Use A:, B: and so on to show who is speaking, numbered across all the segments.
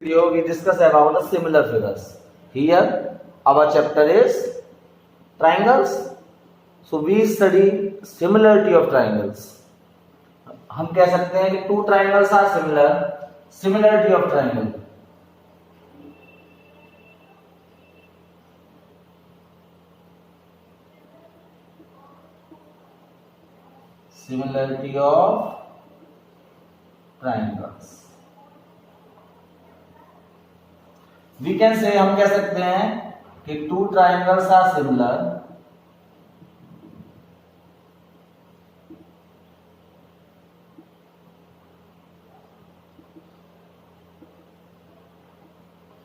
A: video we discuss about the similar figures. Here our chapter is triangles. So we study similarity of triangles. हम कह सकते हैं कि two triangles are similar. Similarity of triangle. Similarity of triangles. We can say, हम कह सकते हैं कि two triangles are similar.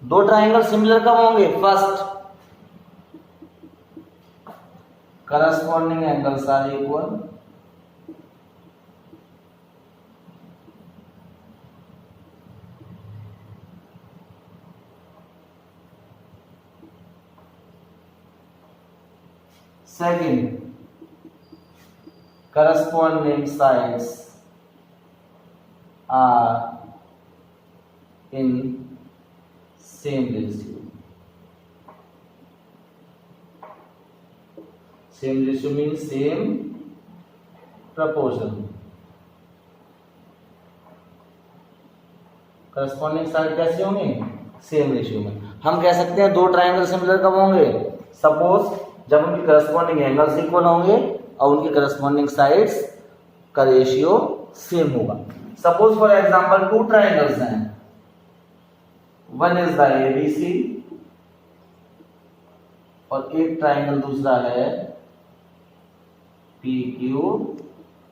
A: दो ट्राइंगल सिमिलर कब होंगे? First, corresponding angles are equal. Second, corresponding sides are in same ratio. Same ratio means same proportion. corresponding side कैसे होंगे? सेम रेशियो में. हम कह सकते हैं दो ट्राइंगल सिमिलर कब होंगे? सपोज जब उनके करस्पॉन्डिंग एंगल्स इक्वल होंगे और उनके करस्पॉन्डिंग साइड्स का रेशियो सेम होगा. Suppose for example two triangles हैं. वन इज द एबीसी और एक ट्राइंगल दूसरा है P Q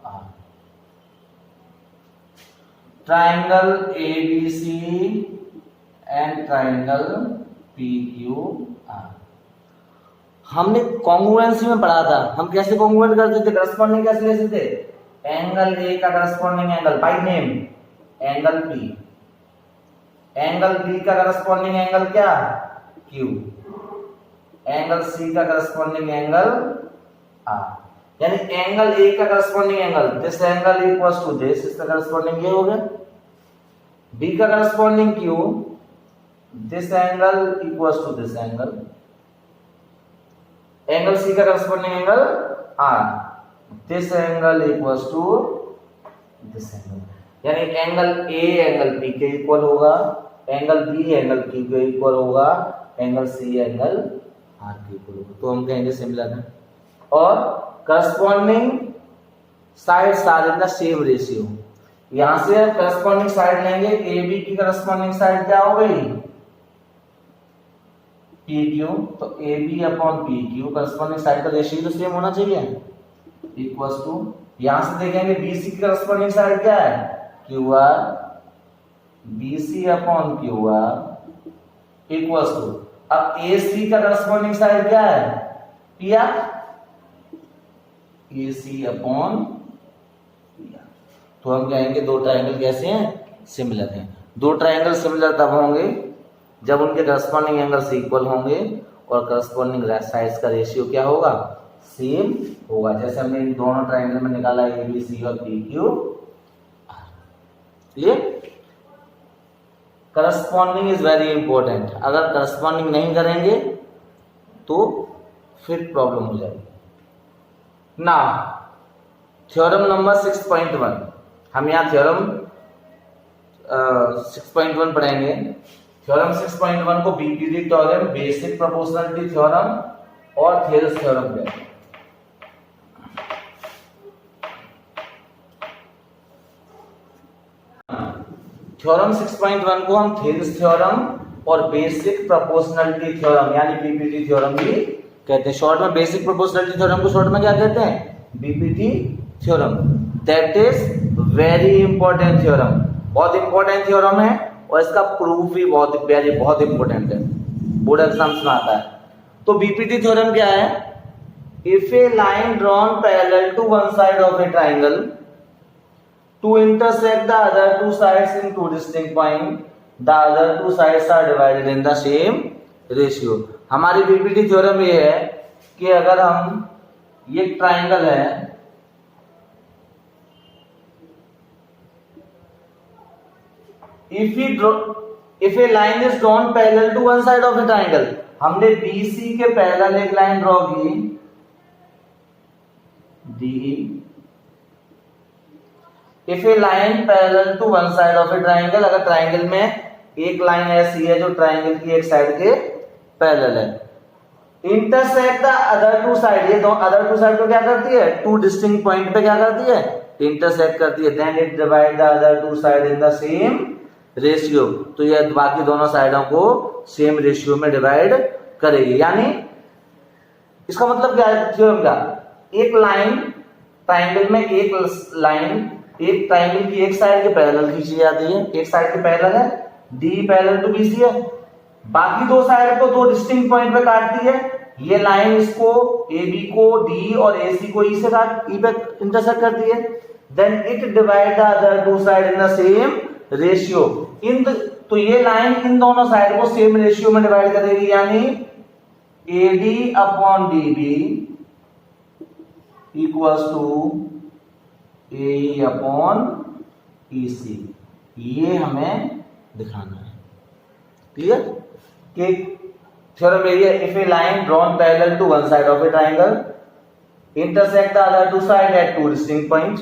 A: R. Triangle ABC and triangle P Q R. हमने कॉन्ग्रुएंसी में पढ़ा था. हम कैसे कॉन्ग्रुएंट करते थे? करस्पॉन्डिंग कैसे लेते थे? एंगल ए का corresponding angle by name angle P, angle B का करस्पॉन्डिंग एंगल क्या? क्यू, एंगल सी का करस्पॉन्डिंग एंगल आर. यानी एंगल ए का corresponding angle this angle equals to this, इसका करस्पॉन्डिंग ये हो गया. बी का corresponding Q, this angle equals to this angle. Angle C का corresponding angle R, this angle equals to this angle. यानी angle A angle P के equal होगा, angle B angle Q के इक्वल होगा, एंगल सी एंगल आर के equal होगा. तो हम कहेंगे सिमिलर है. और corresponding sides are in the same ratio. यहां से करस्पॉन्डिंग साइड लेंगे. ए बी की करस्पॉन्डिंग साइड क्या हो गई? P Q. तो A B upon P Q corresponding side का रेशियो तो सेम होना चाहिए, इक्वल्स टू. यहां से देखेंगे बीसी की करस्पॉन्डिंग साइड क्या है? Q R. BC upon Q R equals to. अब ए सी का करस्पॉन्डिंग साइड क्या है? P R. A C upon P R. तो हम कहेंगे दो ट्राइंगल कैसे हैं? सिमिलर हैं. दो ट्राइंगल सिमिलर तब होंगे जब उनके करस्पॉन्डिंग एंगल्स इक्वल होंगे और करस्पॉन्डिंग साइड्स का रेशियो क्या होगा? सेम होगा. जैसे हमने इन दोनों ट्राइंगल में निकाला ए बी सी और P Q R. Clear? Corresponding is very important. अगर करस्पॉन्डिंग नहीं करेंगे तो फिर प्रॉब्लम हो जाएगी. ना थ्योरम नंबर 6.1. हम यहाँ थ्योरम 6.1 पढ़ेंगे. थ्योरम 6.1 को BPT theorem, basic proportionality theorem और थेल्स थ्योरम कहते हैं. थ्योरम 6.1 को हम थेल्स थ्योरम और बेसिक प्रोपोर्शनलिटी थ्योरम यानी बीपीटी थ्योरम भी कहते हैं. शॉर्ट में बेसिक प्रोपोर्शनलिटी थ्योरम को शॉर्ट में क्या कहते हैं? BPT theorem. That is very important theorem. बहुत इंपॉर्टेंट थ्योरम है और इसका प्रूफ भी बहुत इंपॉर्टेंट है, बोर्ड एग्जाम्स में आता है. तो बीपीटी थ्योरम क्या है? If a line drawn parallel to one side of a triangle to intersect the other two sides in two distinct point, the other two sides are divided in the same ratio. हमारी BPT theorem ये है कि अगर हम ये triangle है, if we if a line is drawn parallel to one side of a triangle, हमने BC के पैरेलल एक लाइन ड्रॉ की DE। If a line parallel to one side of a triangle, अगर ट्राइंगल में एक line ऐसी है जो ट्राइंगल की एक साइड के पैरेलल है, intersect the other two side, ये दो अदर टू साइड को क्या करती है, टू डिस्टिंक्ट पॉइंट पे क्या करती है, इंटरसेक्ट करती है, then it divide the other two side in the same ratio, तो ये बाकी दोनों साइडों को सेम रेशियो में डिवाइड करेगी। यानी इसका मतलब क्या है थ्योरम का, एक लाइन ट्राइंगल में एक लाइन एक ट्राइंगल की एक साइड के पैरेलल खींची जाती है, एक साइड के पैरेलल है D पैरेलल टू BC है, बाकी दो साइड को दो डिस्टिंक्ट पॉइंट पे काटती है, ये लाइन इसको AB को D और AC को E से काट E पे इंटरसेक्ट करती है, then it divide the other two side in the same ratio. तो ये लाइन इन दोनों साइड को सेम रेशियो में डिवाइड करेगी, यानी AD upon DB equals to AE upon EC, ये हमें दिखाना है। क्लियर? कि थ्योरम ये है, if a line drawn parallel to one side of a triangle intersect the other two side at two distinct points,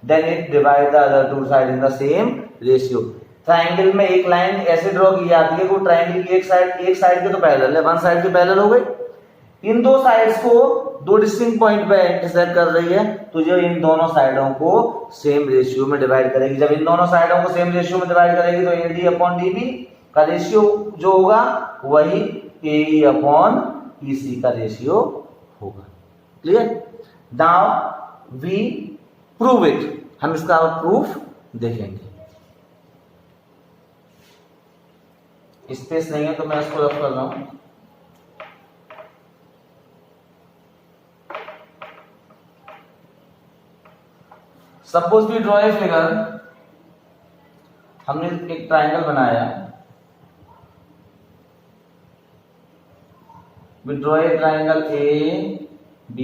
A: then it divide the other two side in the same ratio। Triangle में एक line ऐसे draw की जाती है, वो triangle की एक side के तो पैरेलल है, वन साइड के पैरेलल हो गई, इन दो साइड्स को दो डिस्टिंक्ट पॉइंट पे इंटरसेक्ट कर रही है, तो जो इन दोनों साइडों को सेम रेशियो में डिवाइड करेगी। जब इन दोनों साइडों को सेम रेशियो में डिवाइड करेगी तो AD अपॉन DB का रेशियो जो होगा वही AE अपॉन EC का रेशियो होगा। Clear? Now we prove it, हम इसका प्रूफ देखेंगे। स्पेस नहीं है तो मैं इसको रफ कर रहा हूं। Suppose we draw a figure, हमने एक ट्राइंगल बनाया, we draw a triangle ABC,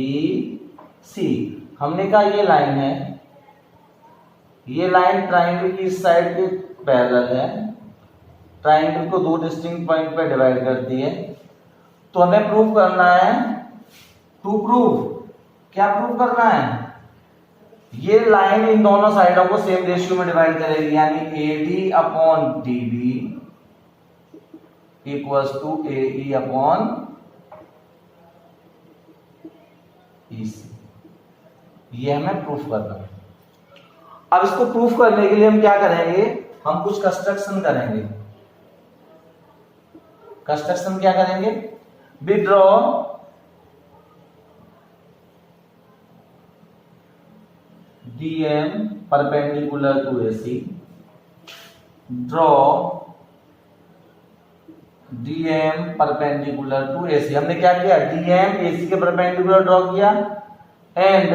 A: हमने कहा ये लाइन है, ये लाइन ट्राइंगल की इस साइड के पैरेलल है, ट्राइंगल को दो डिस्टिंक्ट पॉइंट पे डिवाइड करती है, तो हमें प्रूव करना है, टू प्रूव, क्या प्रूव करना है, ये लाइन इन दोनों साइडों को सेम रेशियो में डिवाइड करेगी, यानी AD upon DB equals to AE upon EC, ये हमें प्रूफ करना है। अब इसको प्रूफ करने के लिए हम क्या करेंगे, हम कुछ कंस्ट्रक्शन करेंगे। कंस्ट्रक्शन क्या करेंगे, we draw DM perpendicular to AC, draw DM perpendicular to AC। हमने क्या किया, DM AC के परपेंडिकुलर ड्रॉ किया एंड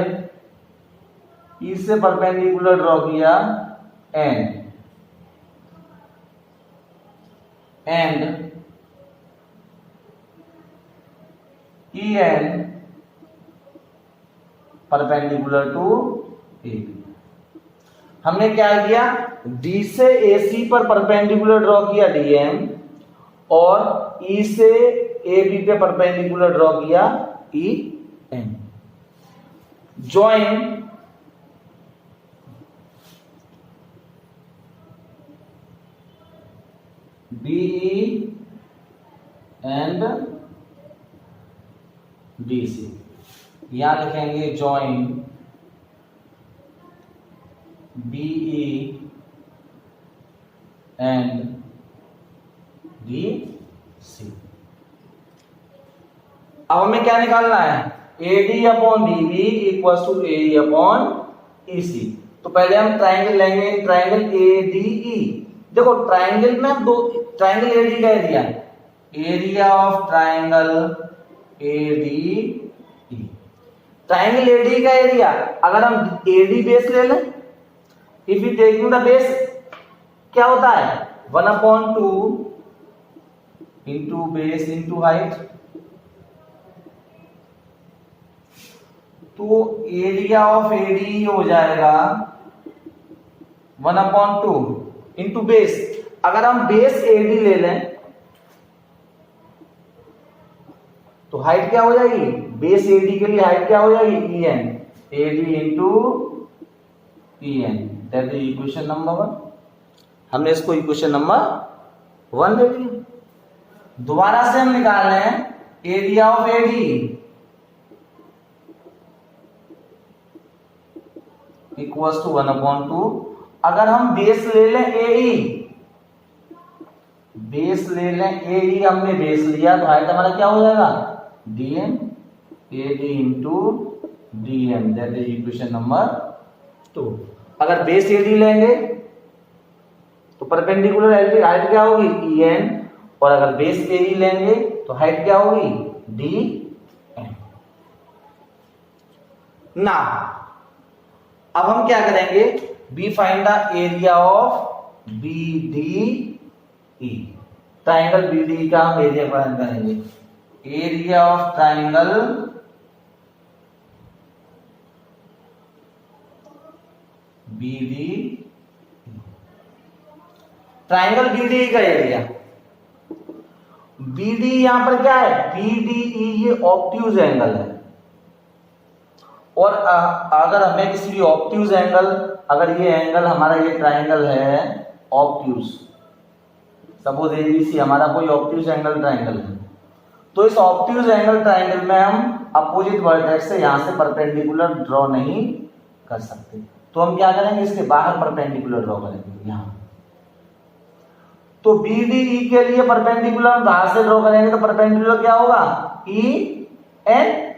A: E से परपेंडिकुलर ड्रॉ किया and EN perpendicular to AB। हमने क्या किया, D से AC पर परपेंडिकुलर ड्रॉ किया DM और E से AB पे परपेंडिकुलर ड्रॉ किया EN। Join BE and BC, यहां लिखेंगे जॉइन BE एंड BC। अब हमें क्या निकालना है, AD upon DB equals to AE upon EC। तो पहले हम ट्राइंगल लेंगे, ट्राइंगल ADE। देखो ट्राइंगल में दो, ट्राइंगल AD का area, area of triangle ADE, triangle AD का एरिया, अगर हम AD बेस ले लें, if you taking the base, क्या होता है 1/2 इंटू बेस इंटू हाइट, तो एरिया ऑफ ADE हो जाएगा 1/2 इंटू बेस। अगर हम बेस एडी ले लें तो हाइट क्या हो जाएगी, बेस एडी के लिए हाइट क्या हो जाएगी, E N, AD into E N, that is equation number 1। हमने इसको इक्वेशन नंबर 1 ले लिया। दोबारा से हम निकाल रहे हैं area of AD equals to 1/2। अगर हम बेस ले लें एई, बेस ले लें एई, हमने बेस लिया तो हाइट हमारा क्या हो जाएगा, DM, AD into DM, that is equation number 2। अगर बेस एडी लेंगे तो परपेंडिकुलर हाइट क्या होगी, ई एन, और अगर बेस एई लेंगे तो हाइट क्या होगी, डी एन। ना अब हम क्या करेंगे, we find the area of B D E, triangle B D का हम एरिया फाइंड करेंगे। Area of triangle B D, triangle B D का एरिया, बी डी यहां पर क्या है, बी डी ई ये ऑब्ट्यूज एंगल है, और अगर हमें किसी भी ऑब्ट्यूज एंगल, अगर ये एंगल हमारा ये ट्राइंगल है ऑब्ट्यूज, सपोज एबीसी हमारा कोई ऑब्ट्यूज एंगल ट्राइंगल है, तो इस ऑब्ट्यूज एंगल ट्राइंगल में हम अपोजिट वर्टेक्स से यहां से परपेंडिकुलर ड्रॉ नहीं कर सकते, तो हम क्या करेंगे, इसके बाहर परपेंडिकुलर ड्रॉ करेंगे यहां। तो बी डी ई के लिए परपेंडिकुलर बाहर से ड्रॉ करेंगे तो परपेंडिकुलर क्या होगा, ई एन,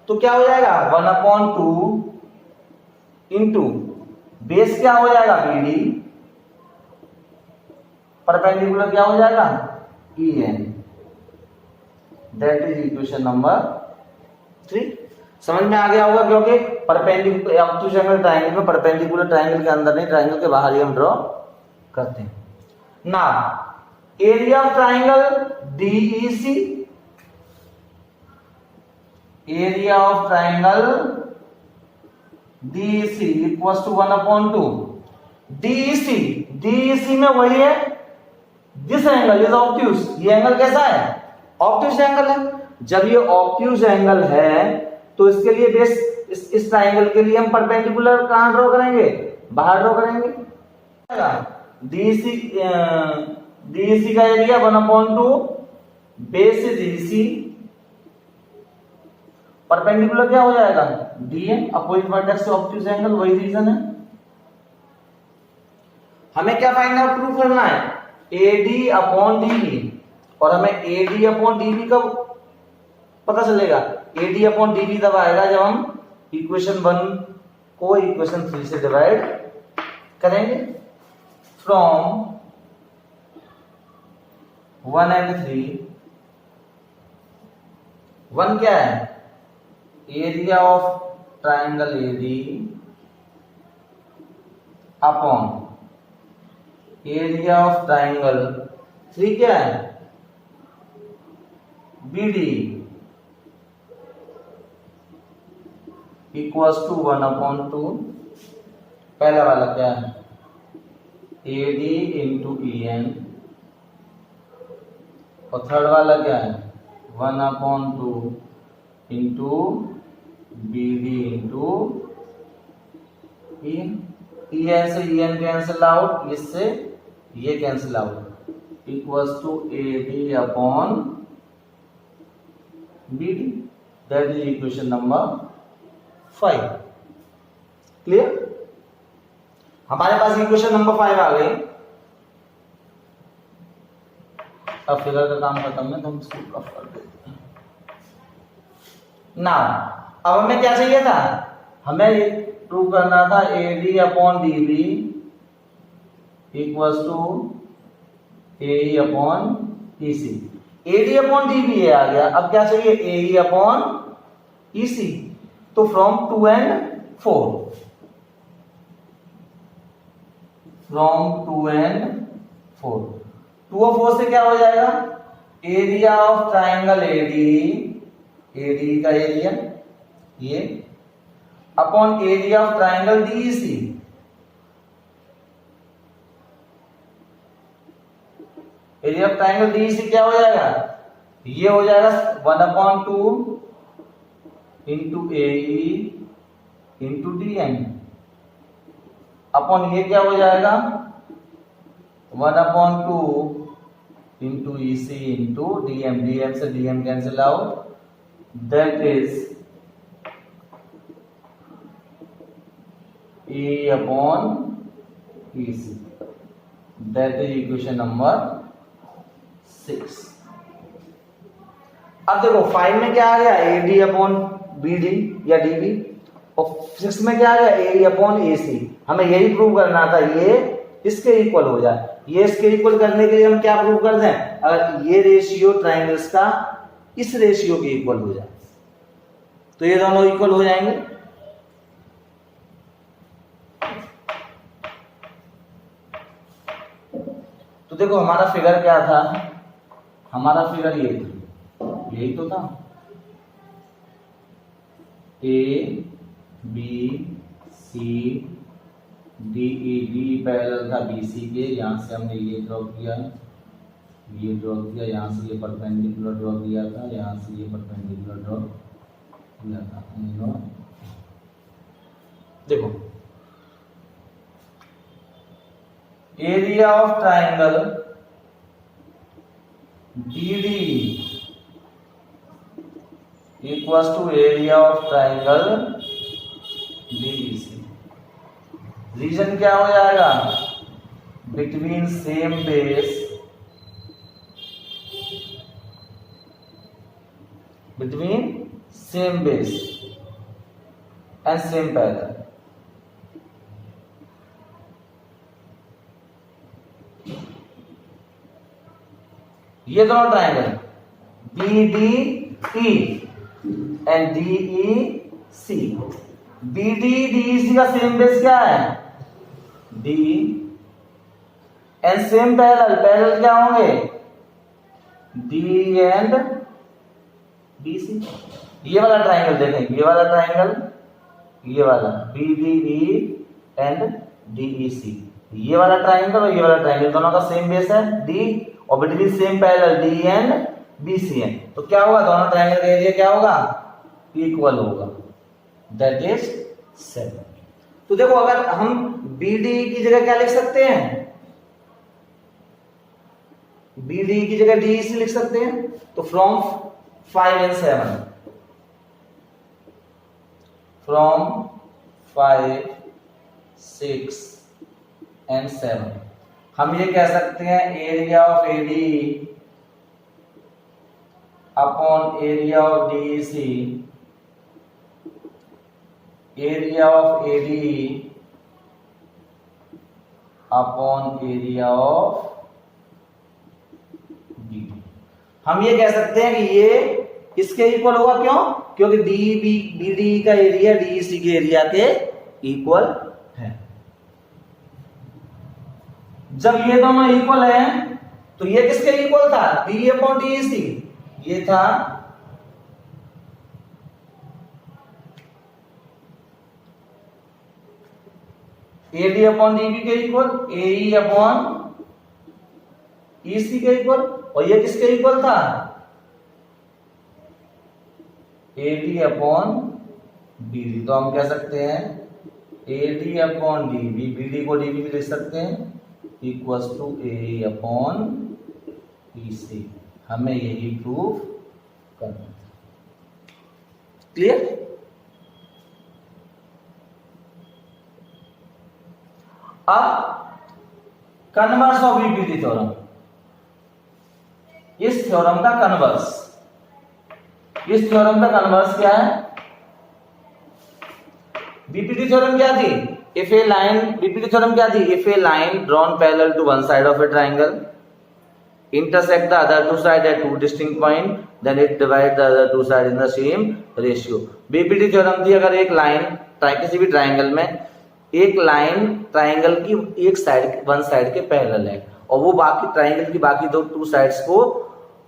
A: तो क्या हो जाएगा 1/2 इंटू बेस क्या हो जाएगा, बी डी, परपेंडिकुलर क्या हो जाएगा, E N, that is equation number 3। समझ में आ गया होगा, क्योंकि परपेंडिकुलर ऑब्ट्यूज एंगल ट्रायंगल में परपेंडिकुलर ट्रायंगल के अंदर नहीं, ट्रायंगल के बाहर ही हम ड्रॉ करते हैं। ना area of triangle DEC, area of triangle DEC equals to 1/2। DEC, DEC में वही है, दिस एंगल इज ऑब्ट्यूज, ये एंगल कैसा है, ऑब्ट्यूज एंगल है। जब ये ऑब्ट्यूज एंगल है तो इसके लिए बेस, इस ट्रायंगल के लिए हम परपेंडिकुलर कहां ड्रॉ करेंगे, बाहर ड्रॉ करेंगे। डीसी, डीसी का area 1/2, base is EC, perpendicular क्या हो जाएगा, डीएम, अपोजिट वर्टेक्स से ऑब्ट्यूज एंगल, वही रीजन है। हमें क्या फाइंड आउट प्रूव करना है, एडी अपॉन डीबी, और हमें एडी अपॉन डीबी कब पता चलेगा, एडी अपॉन डीबी तब आएगा जब हम इक्वेशन 1 को इक्वेशन 3 से डिवाइड करेंगे। फ्रॉम 1 and 3, 1 क्या है, area of triangle AD upon area of triangle 3 क्या है, बीडी इक्वल्स टू 1/2। पहला वाला क्या है, एडी इंटू ई एन, और थर्ड वाला क्या है, 1/2 into B D into E N. E N से ई एन कैंसिल आउट, इससे ये cancel out, equals to A D upon B D, that is equation number 5। Clear, हमारे पास equation number 5 आ गई। अब फिगर का काम खत्म है तो हम इसको कफ कर देते हैं। ना अब हमें क्या चाहिए था, हमें प्रूव करना था AD upon DB equals to A upon EC. AD upon DB ये आ गया, अब क्या चाहिए, ए अपॉन ईसी। तो फ्रॉम 2 and 4, फ्रॉम 2 and 4, 2 और 4 से क्या हो जाएगा, area of triangle AD, AD का एरिया ये upon area of triangle DEC, area of triangle DEC क्या हो जाएगा, ये हो जाएगा 1/2 into AE into DM, upon ये क्या हो जाएगा 1/2 into EC into DM, DM से DM cancel out, that is A upon EC, that is equation number 6। अब देखो 5 में क्या आ गया, एडी अपॉन बीडी या डीबी, और 6 में क्या आ गया, एडी अपॉन एसी। हमें यही प्रूव करना था ये इसके इक्वल हो जाए। ये इसके इक्वल करने के लिए हम क्या प्रूव कर दें, अगर ये रेशियो ट्राइंगल्स का इस रेशियो के इक्वल हो जाए तो ये दोनों इक्वल हो जाएंगे। तो देखो हमारा फिगर क्या था, हमारा फिगर ये था, यही तो था, A B C D E, D parallel था बी सी के, यहाँ से हमने ये ड्रॉ किया, ये ड्रॉ किया, यहाँ से ये परपेंडिकुलर ड्रॉ किया था, यहाँ से ये परपेंडिकुलर ड्रॉ किया था। देखो area of triangle BD equals to area of triangle DEC। Reason क्या हो जाएगा, between same base, between same base and same parallel. ये दोनों triangle BDE and DEC, BD DEC का सेम बेस क्या है, DE, and same parallel, parallel क्या होंगे, DE एंड BC। ये वाला ट्राइंगल देखें, ये वाला ट्राइंगल, ये वाला BDE एंड DEC, ये वाला ट्राइंगल और ये वाला ट्राइंगल दोनों का सेम बेस है D, और between same parallel D and BC है, तो क्या होगा, दोनों ट्राइंगल का एरिया क्या होगा, इक्वल होगा, दैट इज 7। तो देखो अगर हम BD की जगह क्या लिख सकते हैं, BD की जगह DEC लिख सकते हैं, तो फ्रॉम 5 and 7, फ्रॉम 5, 6 and 7 हम ये कह सकते हैं area of AD upon area of DEC, area of AD upon area of BD। हम ये कह सकते हैं कि ये इसके इक्वल होगा, क्यों, क्योंकि BD का एरिया DEC के एरिया के इक्वल है। जब ये दोनों इक्वल हैं तो ये किसके इक्वल था, BD अपॉन DEC, ये था AD अपॉन DB के इक्वल, AE अपॉन EC के इक्वल, और ये किसके इक्वल था, AD अपॉन BD। तो हम कह सकते हैं AD अपॉन DB, BD को DB भी लिख सकते हैं, equals to AE upon EC। हमें यही प्रूव करना है, क्लियर। अब कन्वर्स ऑफ बीपीटी थ्योरम, इस थ्योरम का कन्वर्स, इस थ्योरम का कन्वर्स क्या है, बीपीटी थ्योरम क्या थी, if a line, BPT theorem क्या थी, if a line drawn parallel to one side of a triangle intersect the other two sides at two distinct point, then it divides the other two sides in the same ratio। BPT theorem थी, अगर एक line किसी भी triangle में एक line triangle की एक side, one side के पैरेलल है, और वो बाकी ट्राइंगल की बाकी दो टू साइड्स को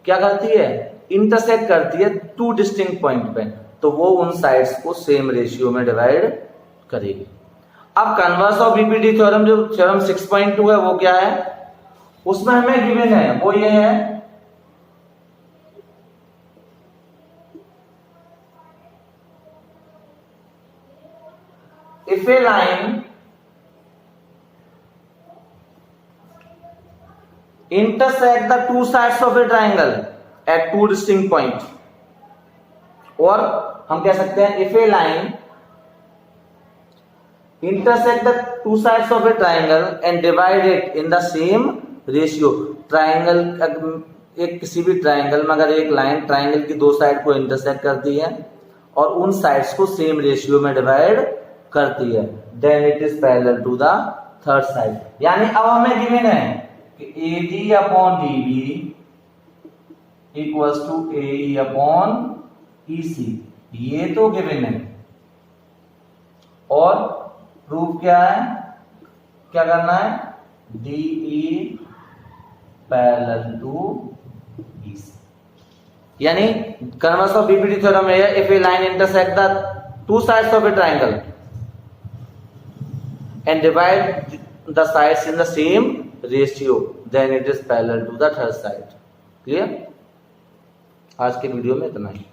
A: क्या करती है, इंटरसेक्ट करती है टू डिस्टिंक्ट पॉइंट पे, तो वो उन साइड्स को सेम रेशियो में डिवाइड करेगी। अब कन्वर्स ऑफ बीपीटी थ्योरम, जो थ्योरम 6.2 है, वो क्या है, उसमें हमें गिवन है वो ये है if a line intersect the two sides of a triangle at two distinct points, और हम कह सकते हैं if a line intersect the two sides of a triangle and divide it in the same ratio. Triangle, एक किसी भी triangle में अगर एक लाइन ट्राइंगल की दो साइड को इंटरसेक्ट करती है और उन साइड्स को सेम रेशियो में डिवाइड करती है, then it is parallel to the third side. यानी अब हमें गिवन है कि AD upon DB equals to AE upon EC. ये तो गिवन है और प्रूफ क्या है, क्या करना है, DE पैरेलल टू EC. यानी कन्वर्स ऑफ BPT थ्योरम है if a line intersect the two sides of a triangle and divide the sides in the same ratio, then it is parallel to the third side. Clear? आज के video में इतना ही.